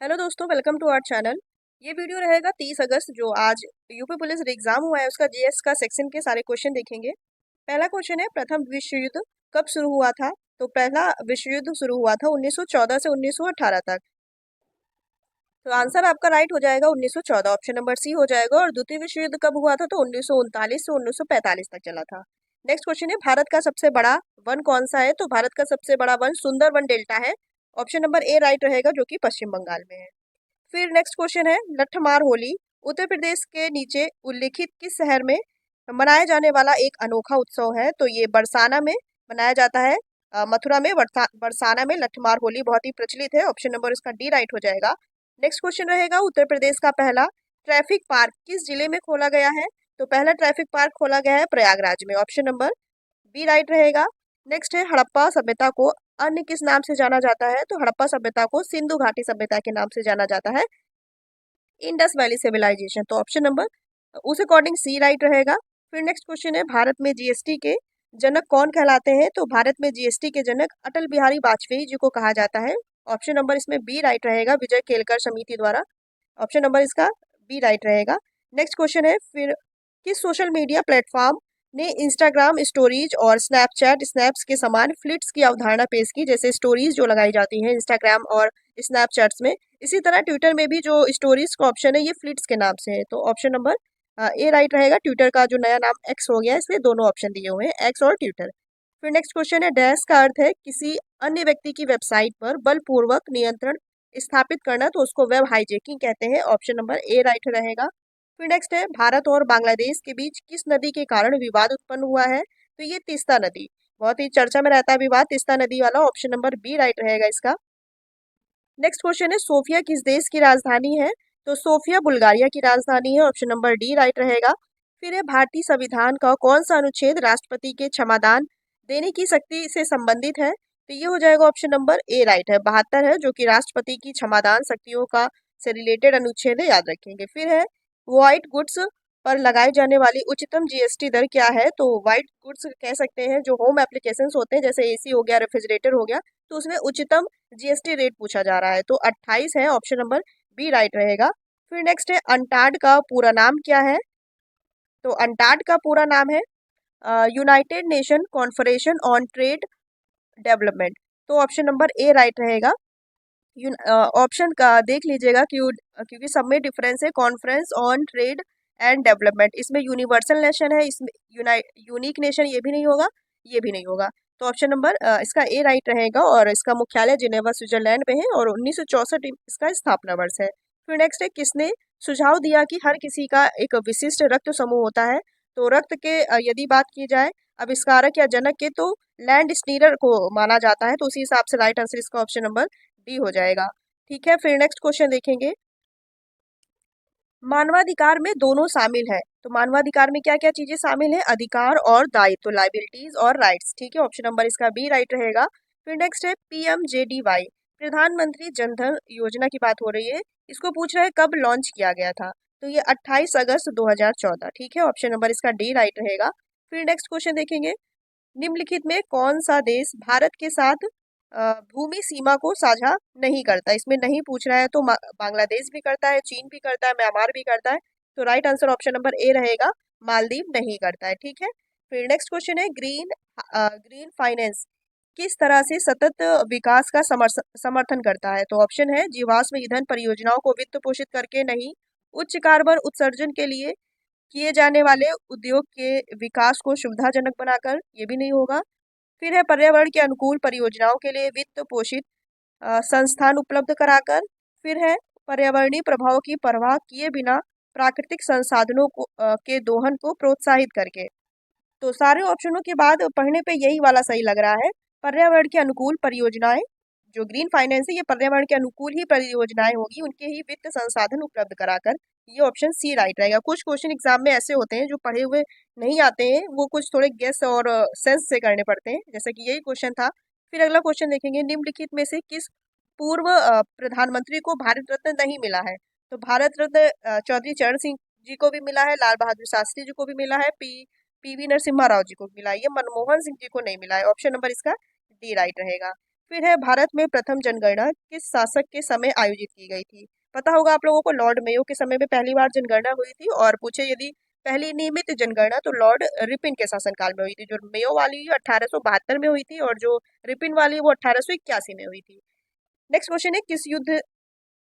Hello दोस्तों, welcome to our channel. ये video रहेगा 30 अगस्त जो आज यूपी पुलिस एग्जाम हुआ है उसका जीएस का सेक्शन के सारे क्वेश्चन देखेंगे। पहला क्वेश्चन है, प्रथम विश्व युद्ध कब शुरू हुआ था? तो पहला विश्व युद्ध शुरू हुआ था 1914 से 1918 तक। तो आंसर आपका राइट हो जाएगा 1914, ऑप्शन नंबर सी हो जाएगा। और द्वितीय विश्व युद्ध कब हुआ था? तो 1939 से 1945 तक चला था। नेक्स्ट क्वेश्चन है, भारत का सबसे बड़ा वन कौन सा है? तो भारत का सबसे बड़ा वन सुंदरवन डेल्टा है, ऑप्शन नंबर ए राइट रहेगा, जो कि पश्चिम बंगाल में है। फिर नेक्स्ट क्वेश्चन है, लठमार होली उत्तर प्रदेश के नीचे उल्लिखित किस शहर में मनाया जाने वाला एक अनोखा उत्सव है? तो ये बरसाना में मनाया जाता है। मथुरा में बरसाना में लठमार होली बहुत ही प्रचलित है, ऑप्शन नंबर इसका डी राइट हो जाएगा। नेक्स्ट क्वेश्चन रहेगा, उत्तर प्रदेश का पहला ट्रैफिक पार्क किस जिले में खोला गया है? तो पहला ट्रैफिक पार्क खोला गया है प्रयागराज में, ऑप्शन नंबर बी राइट रहेगा। नेक्स्ट है, हड़प्पा सभ्यता को अन्य किस नाम से जाना जाता है? तो हड़प्पा सभ्यता को सिंधु घाटी सभ्यता के नाम से जाना जाता है, इंडस वैली सिविलाइजेशन। तो ऑप्शन नंबर उस अकॉर्डिंग सी राइट रहेगा। फिर नेक्स्ट क्वेश्चन है, भारत में जीएसटी के जनक कौन कहलाते हैं? तो भारत में जीएसटी के जनक अटल बिहारी वाजपेयी जी को कहा जाता है, ऑप्शन नंबर इसमें बी राइट रहेगा, विजय केलकर समिति द्वारा, ऑप्शन नंबर इसका बी राइट रहेगा। नेक्स्ट क्वेश्चन है, फिर किस सोशल मीडिया प्लेटफॉर्म ने इंस्टाग्राम स्टोरीज और स्नैपचैट स्नैप्स के समान फ्लिट्स की अवधारणा पेश की? जैसे स्टोरीज जो लगाई जाती हैं इंस्टाग्राम और स्नैपचैट्स में, इसी तरह ट्विटर में भी जो स्टोरीज का ऑप्शन है ये फ्लिट्स के नाम से है, तो ऑप्शन नंबर ए राइट रहेगा। ट्विटर का जो नया नाम एक्स हो गया है, इसलिए दोनों ऑप्शन दिए हुए हैं, एक्स और ट्विटर। फिर नेक्स्ट क्वेश्चन है, डैश का अर्थ है किसी अन्य व्यक्ति की वेबसाइट पर बलपूर्वक नियंत्रण स्थापित करना, तो उसको वेब हाईजैकिंग कहते हैं, ऑप्शन नंबर ए राइट रहेगा। फिर नेक्स्ट है, भारत और बांग्लादेश के बीच किस नदी के कारण विवाद उत्पन्न हुआ है? तो ये तीस्ता नदी, बहुत ही चर्चा में रहता है विवाद, तीस्ता नदी वाला, ऑप्शन नंबर बी राइट रहेगा इसका। नेक्स्ट क्वेश्चन है, सोफिया किस देश की राजधानी है? तो सोफिया बुल्गारिया की राजधानी है, ऑप्शन नंबर डी राइट रहेगा। फिर है, भारतीय संविधान का कौन सा अनुच्छेद राष्ट्रपति के क्षमादान देने की शक्ति से संबंधित है? तो ये हो जाएगा ऑप्शन नंबर ए राइट है, 72 है, जो कि राष्ट्रपति की क्षमादान शक्तियों का से रिलेटेड अनुच्छेद है, याद रखेंगे। फिर है, व्हाइट गुड्स पर लगाई जाने वाली उच्चतम जीएसटी दर क्या है? तो व्हाइट गुड्स कह सकते हैं जो होम एप्लीकेशंस होते हैं, जैसे एसी हो गया, रेफ्रिजरेटर हो गया, तो उसमें उच्चतम जीएसटी रेट पूछा जा रहा है, तो 28 है, ऑप्शन नंबर बी राइट रहेगा। फिर नेक्स्ट है, अंटार्ड का पूरा नाम क्या है? तो अंटार्ड का पूरा नाम है United Nation conference on trade development, तो ऑप्शन नंबर ए राइट रहेगा। ऑप्शन का देख लीजिएगा क्योंकि सब में डिफरेंस है, conference on trade and development, इसमें यूनिवर्सल नेशन है, इसमें यूनिक नेशन ये भी नहीं होगा, ये भी नहीं होगा, तो ऑप्शन नंबर इसका ए राइट रहेगा। और इसका मुख्यालय जिनेवा स्विट्जरलैंड में है और 1964 इसका स्थापना वर्ष है। फिर नेक्स्ट है, किसने सुझाव दिया कि हर किसी का एक विशिष्ट रक्त समूह होता है? तो रक्त के यदि बात की जाए आविष्कारक या जनक के, तो लैंड स्टीनर को माना जाता है, तो उसी हिसाब से राइट आंसर इसका ऑप्शन नंबर डी हो जाएगा। ठीक है, फिर नेक्स्ट क्वेश्चन देखेंगे, मानवाधिकार में दोनों शामिल है, तो मानवाधिकार में क्या क्या चीजें शामिल है? अधिकार और दायित्व, लाइबिलिटीज और राइट्स, ठीक है, ऑप्शन नंबर इसका बी राइट रहेगा। फिर नेक्स्ट है, पीएमजेडीवाई प्रधानमंत्री जनधन योजना की बात हो रही है, इसको पूछ रहा है कब लॉन्च किया गया था? तो ये 28 अगस्त 2014, ठीक है, ऑप्शन नंबर इसका डी राइट रहेगा। फिर नेक्स्ट क्वेश्चन देखेंगे, निम्नलिखित में कौन सा देश भारत के साथ भूमि सीमा को साझा नहीं करता? इसमें नहीं पूछ रहा है, तो बांग्लादेश भी करता है, चीन भी करता है, म्यांमार भी करता है, तो राइट आंसर ऑप्शन नंबर ए रहेगा, मालदीव नहीं करता है, ठीक है। फिर नेक्स्ट क्वेश्चन है, ग्रीन फाइनेंस किस तरह से सतत विकास का समर्थन करता है? तो ऑप्शन है, जीवाश्म ईंधन परियोजनाओं को वित्त पोषित करके नहीं, उच्च कार्बन उत्सर्जन के लिए किए जाने वाले उद्योग के विकास को सुविधाजनक बनाकर, ये भी नहीं होगा। फिर है, पर्यावरण के अनुकूल परियोजनाओं के लिए वित्त पोषित संस्थान उपलब्ध कराकर। फिर है, पर्यावरणीय प्रभाव की परवाह किए बिना प्राकृतिक संसाधनों के दोहन को प्रोत्साहित करके। तो सारे ऑप्शनों के बाद पढ़ने पे यही वाला सही लग रहा है, पर्यावरण के अनुकूल परियोजनाएं, जो ग्रीन फाइनेंस है ये पर्यावरण के अनुकूल ही परियोजनाएं होगी, उनके ही वित्त संसाधन उपलब्ध कराकर, ये ऑप्शन सी राइट रहेगा। कुछ क्वेश्चन एग्जाम में ऐसे होते हैं जो पढ़े हुए नहीं आते हैं, वो कुछ थोड़े गेस और सेंस से करने पड़ते हैं, जैसे कि यही क्वेश्चन था। फिर अगला क्वेश्चन देखेंगे, निम्नलिखित में से किस पूर्व प्रधानमंत्री को भारत रत्न नहीं मिला है? तो भारत रत्न चौधरी चरण सिंह जी को भी मिला है, लाल बहादुर शास्त्री जी को भी मिला है, पीवी नरसिम्हा राव जी को मिला है, ये मनमोहन सिंह जी को नहीं मिला है, ऑप्शन नंबर इसका डी राइट रहेगा। फिर है भारत में प्रथम जनगणना किस शासक के समय आयोजित की गई थी। पता होगा आप लोगों को, लॉर्ड मेयो के समय में पहली बार जनगणना हुई थी। और पूछे यदि पहली नियमित जनगणना तो लॉर्ड रिपिन के शासनकाल में हुई थी। जो मेयो वाली 1872 में हुई थी और जो रिपिन वाली वो 1881 में हुई थी। नेक्स्ट क्वेश्चन है, किस युद्ध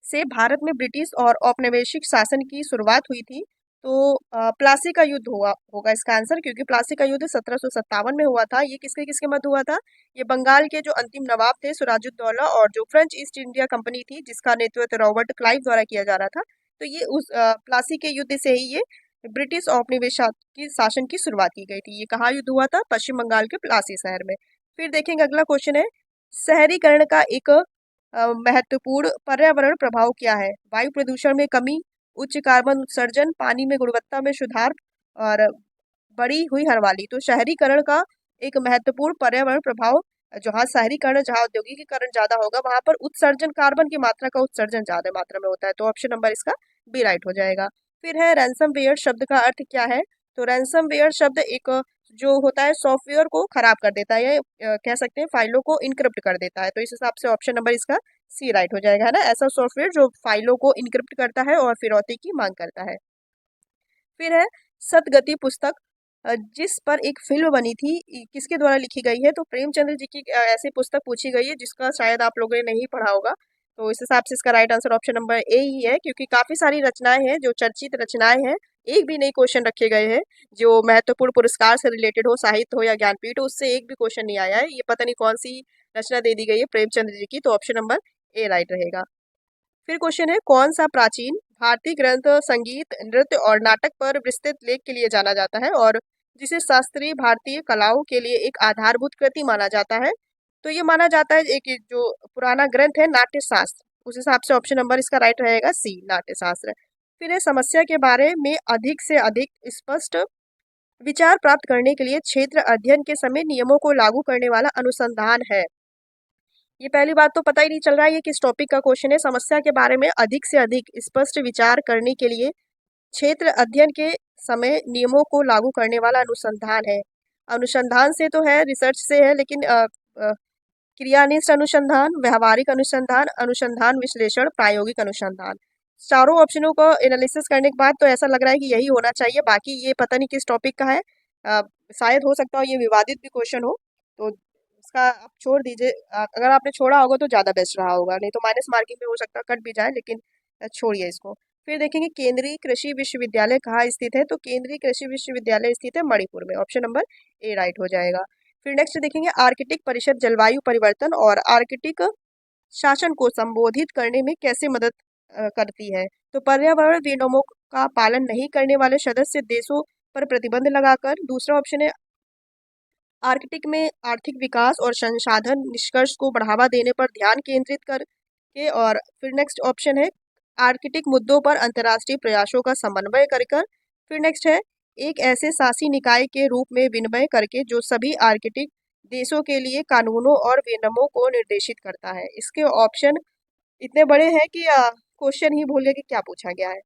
से भारत में ब्रिटिश और औपनिवेशिक शासन की शुरुआत हुई थी। तो प्लासी का युद्ध हुआ होगा इसका आंसर, क्योंकि प्लासी का युद्ध 1757 में हुआ था। ये किसके किसके मध्य हुआ था? ये बंगाल के जो अंतिम नवाब थे सिराजुद्दौला और जो फ्रेंच ईस्ट इंडिया कंपनी थी जिसका नेतृत्व रॉबर्ट क्लाइव द्वारा किया जा रहा था। तो ये उस प्लासी के युद्ध से ही ये ब्रिटिश औपनिवेश की शासन की शुरुआत की गई थी। ये कहाँ युद्ध हुआ था? पश्चिम बंगाल के प्लासी शहर में। फिर देखेंगे अगला क्वेश्चन है, शहरीकरण का एक महत्वपूर्ण पर्यावरण प्रभाव क्या है? वायु प्रदूषण में कमी, उच्च कार्बन उत्सर्जन, पानी में गुणवत्ता में सुधार और बढ़ी हुई हरियाली। तो शहरीकरण का एक महत्वपूर्ण पर्यावरण प्रभाव, जहाँ शहरीकरण, जहाँ औद्योगिकीकरण ज्यादा होगा वहां पर उत्सर्जन, कार्बन की मात्रा का उत्सर्जन ज्यादा मात्रा में होता है। तो ऑप्शन नंबर इसका बी राइट हो जाएगा। फिर है रैंसमवेयर शब्द का अर्थ क्या है? तो रैंसमवेयर शब्द एक जो होता है सॉफ्टवेयर को खराब कर देता है, या कह सकते हैं फाइलों को इनक्रिप्ट कर देता है। तो इस हिसाब से ऑप्शन नंबर इसका सी राइट हो जाएगा, है ना। ऐसा सॉफ्टवेयर जो फाइलों को इनक्रिप्ट करता है और फिरौती की मांग करता है। फिर है सतगति पुस्तक, जिस पर एक फिल्म बनी थी, किसके द्वारा लिखी गई है? तो प्रेमचंद्र जी की ऐसी पुस्तक पूछी गई है जिसका शायद आप लोगों ने नहीं पढ़ा होगा। तो इस हिसाब से इसका right answer option number A ही है, क्योंकि काफी सारी रचनाएं हैं जो चर्चित रचनाएं हैं। एक भी नई क्वेश्चन रखे गए हैं जो महत्वपूर्ण पुरस्कार से रिलेटेड हो, साहित्य हो या ज्ञानपीठ हो, उससे एक भी क्वेश्चन नहीं आया है। ये पता नहीं कौन सी रचना दे दी गई है प्रेमचंद्र जी की। तो ऑप्शन नंबर ए राइट रहेगा। फिर क्वेश्चन है, कौन सा प्राचीन भारतीय ग्रंथ संगीत, नृत्य और नाटक पर विस्तृत लेख के लिए जाना जाता है और जिसे शास्त्रीय भारतीय कलाओं के लिए एक आधारभूत कृति माना जाता है? तो ये माना जाता है एक जो पुराना ग्रंथ है नाट्य शास्त्र। उस हिसाब से ऑप्शन नंबर इसका राइट रहेगा सी, नाट्य शास्त्र। फिर है समस्या के बारे में अधिक से अधिक स्पष्ट विचार प्राप्त करने के लिए क्षेत्र अध्ययन के समय नियमों को लागू करने वाला अनुसंधान है। ये पहली बात तो पता ही नहीं चल रहा है ये किस टॉपिक का क्वेश्चन है। समस्या के बारे में अधिक से अधिक स्पष्ट विचार करने के लिए क्षेत्र अध्ययन के समय नियमों को लागू करने वाला अनुसंधान है। अनुसंधान से तो है, रिसर्च से है, लेकिन क्रियानिष्ठ अनुसंधान, व्यवहारिक अनुसंधान, अनुसंधान विश्लेषण, प्रायोगिक अनुसंधान। चारों ऑप्शनों को एनालिसिस करने के बाद तो ऐसा लग रहा है कि यही होना चाहिए। बाकी ये पता नहीं किस टॉपिक का है। अ, शायद हो सकता हो ये विवादित भी क्वेश्चन हो, तो इसका आप छोड़ दीजिए। अगर आपने छोड़ा होगा तो ज़्यादा बेस्ट रहा होगा, नहीं तो माइनस मार्किंग में हो सकता है कट भी जाए, लेकिन छोड़िए इसको। फिर देखेंगे केंद्रीय कृषि विश्वविद्यालय कहाँ स्थित है। तो केंद्रीय कृषि विश्वविद्यालय स्थित है मणिपुर में। ऑप्शन नंबर ए राइट हो जाएगा। फिर नेक्स्ट देखेंगे, आर्कटिक परिषद जलवायु परिवर्तन और आर्कटिक शासन को संबोधित करने में कैसे मदद करती है? तो पर्यावरण नियमों का पालन नहीं करने वाले सदस्य देशों पर प्रतिबंध लगाकर। दूसरा ऑप्शन है, आर्कटिक में आर्थिक विकास और संसाधन निष्कर्ष को बढ़ावा देने पर ध्यान केंद्रित करके। और फिर नेक्स्ट ऑप्शन है, आर्कटिक मुद्दों पर अंतर्राष्ट्रीय प्रयासों का समन्वय कर कर। फिर नेक्स्ट है, एक ऐसे शासी निकाय के रूप में विनिमय करके जो सभी आर्कटिक देशों के लिए कानूनों और विनियमों को निर्देशित करता है। इसके ऑप्शन इतने बड़े हैं कि क्वेश्चन ही भूल गए कि क्या पूछा गया है।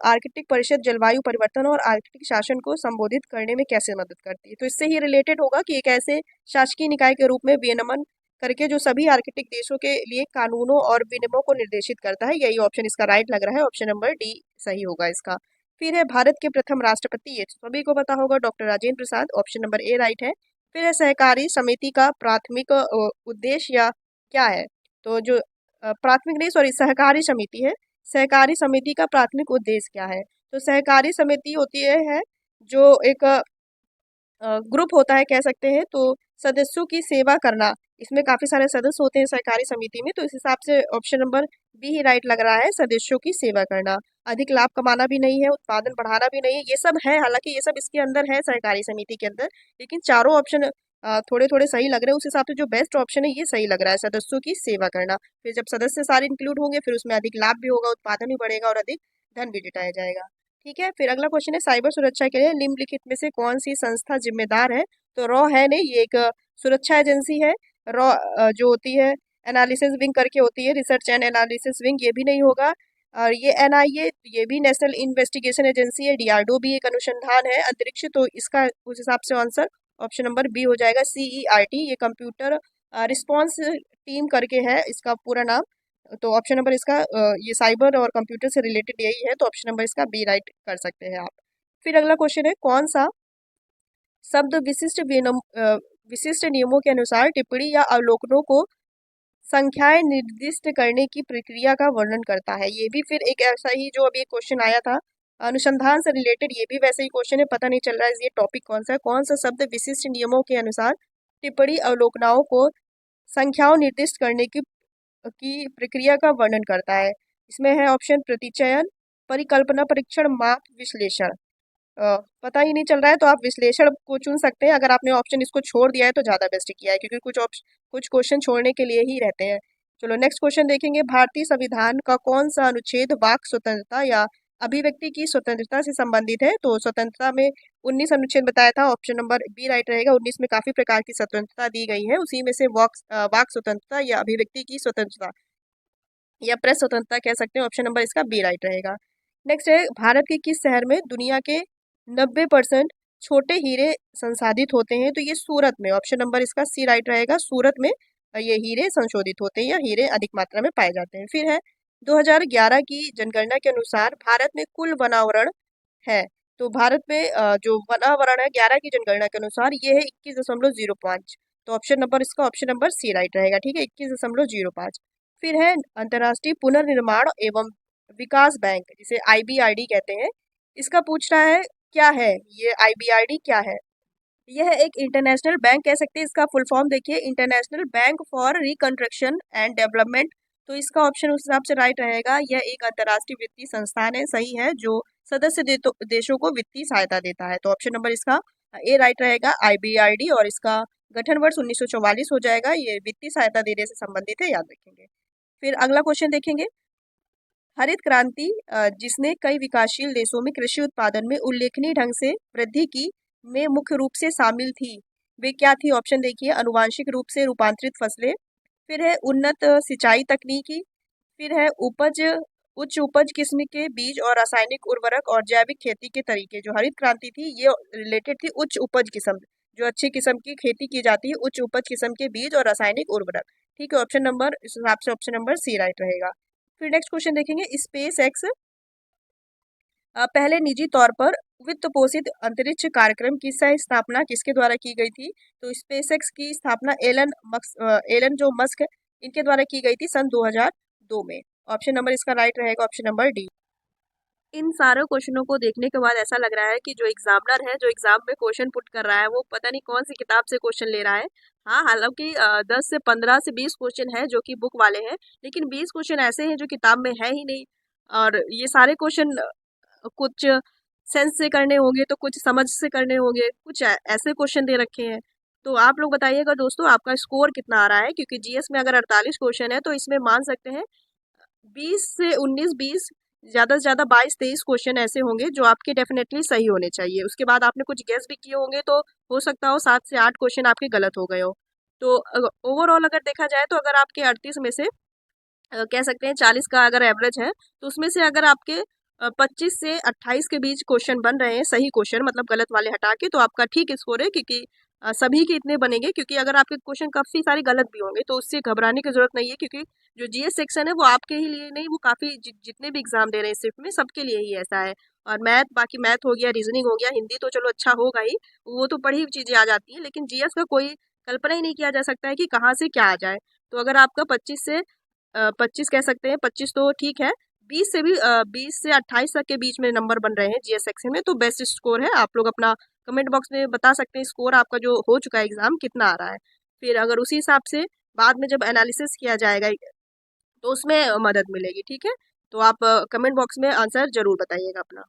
आर्कटिक परिषद जलवायु परिवर्तन और आर्कटिक शासन को संबोधित करने में कैसे मदद करती है? तो इससे ही रिलेटेड होगा कि एक ऐसे शासकीय निकाय के रूप में विनियमन करके जो सभी आर्कटिक देशों के लिए कानूनों और विनियमों को निर्देशित करता है। यही ऑप्शन इसका राइट लग रहा है, ऑप्शन नंबर डी सही होगा इसका। फिर है भारत के प्रथम राष्ट्रपति, ये सभी को पता होगा, doctor Rajendra Prasad. Option number A right है। फिर है सहकारी समिति का प्राथमिक उद्देश्य या क्या है? तो जो प्राथमिक नहीं, सॉरी, सहकारी समिति है। सहकारी समिति का प्राथमिक उद्देश्य क्या है? तो सहकारी समिति होती है जो एक ग्रुप होता है कह सकते हैं, तो सदस्यों की सेवा करना। इसमें काफी सारे सदस्य होते हैं सहकारी समिति में, तो इस हिसाब से ऑप्शन नंबर बी ही राइट लग रहा है, सदस्यों की सेवा करना। अधिक लाभ कमाना भी नहीं है, उत्पादन बढ़ाना भी नहीं है, ये सब है। हालांकि ये सब इसके अंदर है सहकारी समिति के अंदर, लेकिन चारों ऑप्शन थोड़े थोड़े सही लग रहे हैं। उस हिसाब से जो बेस्ट ऑप्शन है ये सही लग रहा है, सदस्यों की सेवा करना। फिर जब सदस्य सारे इंक्लूड होंगे फिर उसमें अधिक लाभ भी होगा, उत्पादन भी बढ़ेगा और अधिक धन भी जुटाया जाएगा। ठीक है, फिर अगला क्वेश्चन है, साइबर सुरक्षा के लिए निम्नलिखित में से कौन सी संस्था जिम्मेदार है? तो रॉ है नहीं, ये एक सुरक्षा एजेंसी है। रॉ जो होती है एनालिसिस विंग करके होती है, रिसर्च एंड एनालिसिस विंग, ये भी नहीं होगा। और ये एनआईए, ये भी नेशनल इन्वेस्टिगेशन एजेंसी है। डीआरडीओ भी एक अनुसंधान है अंतरिक्ष। तो इसका उस हिसाब से आंसर ऑप्शन नंबर बी हो जाएगा, सीईआरटी। ये कंप्यूटर रिस्पॉन्स टीम करके है इसका पूरा नाम। तो ऑप्शन नंबर इसका ये साइबर और कंप्यूटर से रिलेटेड यही है, तो ऑप्शन नंबर इसका बी राइट कर सकते हैं आप। फिर अगला क्वेश्चन है, कौन सा शब्द विशिष्ट नियमों के अनुसार टिप्पणी या अवलोकनों को संख्याएं निर्दिष्ट करने की प्रक्रिया का वर्णन करता है। ये भी फिर एक ऐसा ही जो अभी एक क्वेश्चन आया था अनुसंधान से रिलेटेड, ये भी वैसे ही क्वेश्चन है, पता नहीं चल रहा है ये टॉपिक कौन सा है। कौन सा शब्द विशिष्ट नियमों के अनुसार टिप्पणी अवलोकनाओं को संख्याओं निर्दिष्ट करने की प्रक्रिया का वर्णन करता है। इसमें है ऑप्शन प्रतिचयन, परिकल्पना परीक्षण, माप विश्लेषण। पता ही नहीं चल रहा है तो आप विश्लेषण को चुन सकते हैं। अगर आपने ऑप्शन इसको छोड़ दिया है तो ज़्यादा बेस्ट किया है, क्योंकि कुछ क्वेश्चन छोड़ने के लिए ही रहते हैं। चलो नेक्स्ट क्वेश्चन देखेंगे, भारतीय संविधान का कौन सा अनुच्छेद वाक स्वतंत्रता या अभिव्यक्ति की स्वतंत्रता से संबंधित है। तो स्वतंत्रता में 19 अनुच्छेद बताया था, ऑप्शन नंबर बी राइट रहेगा। 19 में काफी प्रकार की स्वतंत्रता दी गई है, उसी में से वाक स्वतंत्रता या अभिव्यक्ति की स्वतंत्रता या प्रेस स्वतंत्रता कह सकते हैं, ऑप्शन नंबर इसका बी राइट रहेगा। नेक्स्ट है, भारत के किस शहर में दुनिया के 90% छोटे हीरे संसाधित होते हैं। तो ये सूरत में, ऑप्शन नंबर इसका सी राइट रहेगा। सूरत में ये हीरे संशोधित होते हैं या हीरे अधिक मात्रा में पाए जाते हैं। फिर है 2011 की जनगणना के अनुसार भारत में कुल वनावरण है। तो भारत में जो वनावरण है 11 की जनगणना के अनुसार ये है 21.05। तो ऑप्शन नंबर इसका ऑप्शन नंबर सी राइट रहेगा, ठीक है, 21.05। फिर है अंतर्राष्ट्रीय पुनर्निर्माण एवं विकास बैंक, जिसे आईबीआरडी कहते हैं, इसका पूछ रहा है क्या है ये आईबीआरडी क्या है। यह एक इंटरनेशनल बैंक कह सकते हैं, इसका फुल फॉर्म देखिए, international bank for reconstruction and development. तो इसका ऑप्शन उस हिसाब से राइट रहेगा, यह एक अंतर्राष्ट्रीय वित्तीय संस्थान है, सही है, जो सदस्य देशों को वित्तीय सहायता देता है। तो ऑप्शन नंबर इसका ए राइट रहेगा, आईबीआरडी, और इसका गठन वर्ष 1944 हो जाएगा। ये वित्तीय सहायता देने से संबंधित है, याद रखेंगे। फिर अगला क्वेश्चन देखेंगे, हरित क्रांति जिसने कई विकासशील देशों में कृषि उत्पादन में उल्लेखनीय ढंग से वृद्धि की में मुख्य रूप से शामिल थी, वे क्या थी। ऑप्शन देखिए, अनुवांशिक रूप से रूपांतरित फसलें, फिर है उन्नत सिंचाई तकनीकी, फिर है उच्च उपज किस्म के बीज और रासायनिक उर्वरक, और जैविक खेती के तरीके। जो हरित क्रांति थी ये रिलेटेड थी उच्च उपज किस्म, जो अच्छी किस्म की खेती की जाती है, उच्च उपज किस्म के बीज और रासायनिक उर्वरक, ठीक है, ऑप्शन नंबर इस हिसाब से ऑप्शन नंबर सी राइट रहेगा। फिर नेक्स्ट क्वेश्चन देखेंगे, स्पेस एक्स पहले निजी तौर पर वित्त पोषित अंतरिक्ष कार्यक्रम की सह स्थापना किसके द्वारा की गई थी। तो स्पेस एक्स की स्थापना एलन जो मस्क इनके द्वारा की गई थी सन 2002 में। ऑप्शन नंबर इसका राइट रहेगा, ऑप्शन नंबर डी। इन सारे क्वेश्चनों को देखने के बाद ऐसा लग रहा है कि जो एग्जामिनर है, जो एग्जाम में क्वेश्चन पुट कर रहा है, वो पता नहीं कौन सी किताब से क्वेश्चन ले रहा है। हाँ, हालांकि 10 से 15 से 20 क्वेश्चन है जो कि बुक वाले हैं, लेकिन 20 क्वेश्चन ऐसे हैं जो किताब में है ही नहीं। और ये सारे क्वेश्चन कुछ सेंस से करने होंगे, तो कुछ समझ से करने होंगे, कुछ ऐसे क्वेश्चन दे रखे हैं। तो आप लोग बताइएगा दोस्तों, आपका स्कोर कितना आ रहा है, क्योंकि जीएस में अगर 48 क्वेश्चन है तो इसमें मान सकते हैं 20 से 19, 20, ज़्यादा से ज़्यादा 22-23 क्वेश्चन ऐसे होंगे जो आपके डेफिनेटली सही होने चाहिए। उसके बाद आपने कुछ गेस भी किए होंगे, तो हो सकता हो 7 से 8 क्वेश्चन आपके गलत हो गए हो। तो ओवरऑल अगर देखा जाए तो अगर आपके 38 में से कह सकते हैं 40 का अगर एवरेज है, तो उसमें से अगर आपके 25 से 28 के बीच क्वेश्चन बन रहे हैं सही क्वेश्चन, मतलब गलत वाले हटा के, तो आपका ठीक स्कोर है, क्योंकि सभी के इतने बनेंगे। क्योंकि अगर आपके क्वेश्चन काफ़ी सारे गलत भी होंगे तो उससे घबराने की जरूरत नहीं है, क्योंकि जो जीएस सेक्शन है वो आपके ही लिए नहीं, वो काफ़ी जितने भी एग्जाम दे रहे हैं सिर्फ में, सबके लिए ही ऐसा है। और बाकी मैथ हो गया, रीजनिंग हो गया, हिंदी तो चलो अच्छा होगा ही, वो तो पढ़ी हुई चीज़ें आ जाती हैं, लेकिन जीएस का कोई कल्पना ही नहीं किया जा सकता है कि कहाँ से क्या आ जाए। तो अगर आपका 25 कह सकते हैं, 25 तो ठीक है, 20 से 28 तक के बीच में नंबर बन रहे हैं जीएस सेक्शन में, तो बेस्ट स्कोर है। आप लोग अपना कमेंट बॉक्स में बता सकते हैं स्कोर आपका जो हो चुका है एग्जाम कितना आ रहा है। फिर अगर उसी हिसाब से बाद में जब एनालिसिस किया जाएगा तो उसमें मदद मिलेगी, ठीक है। तो आप कमेंट बॉक्स में आंसर जरूर बताइएगा अपना।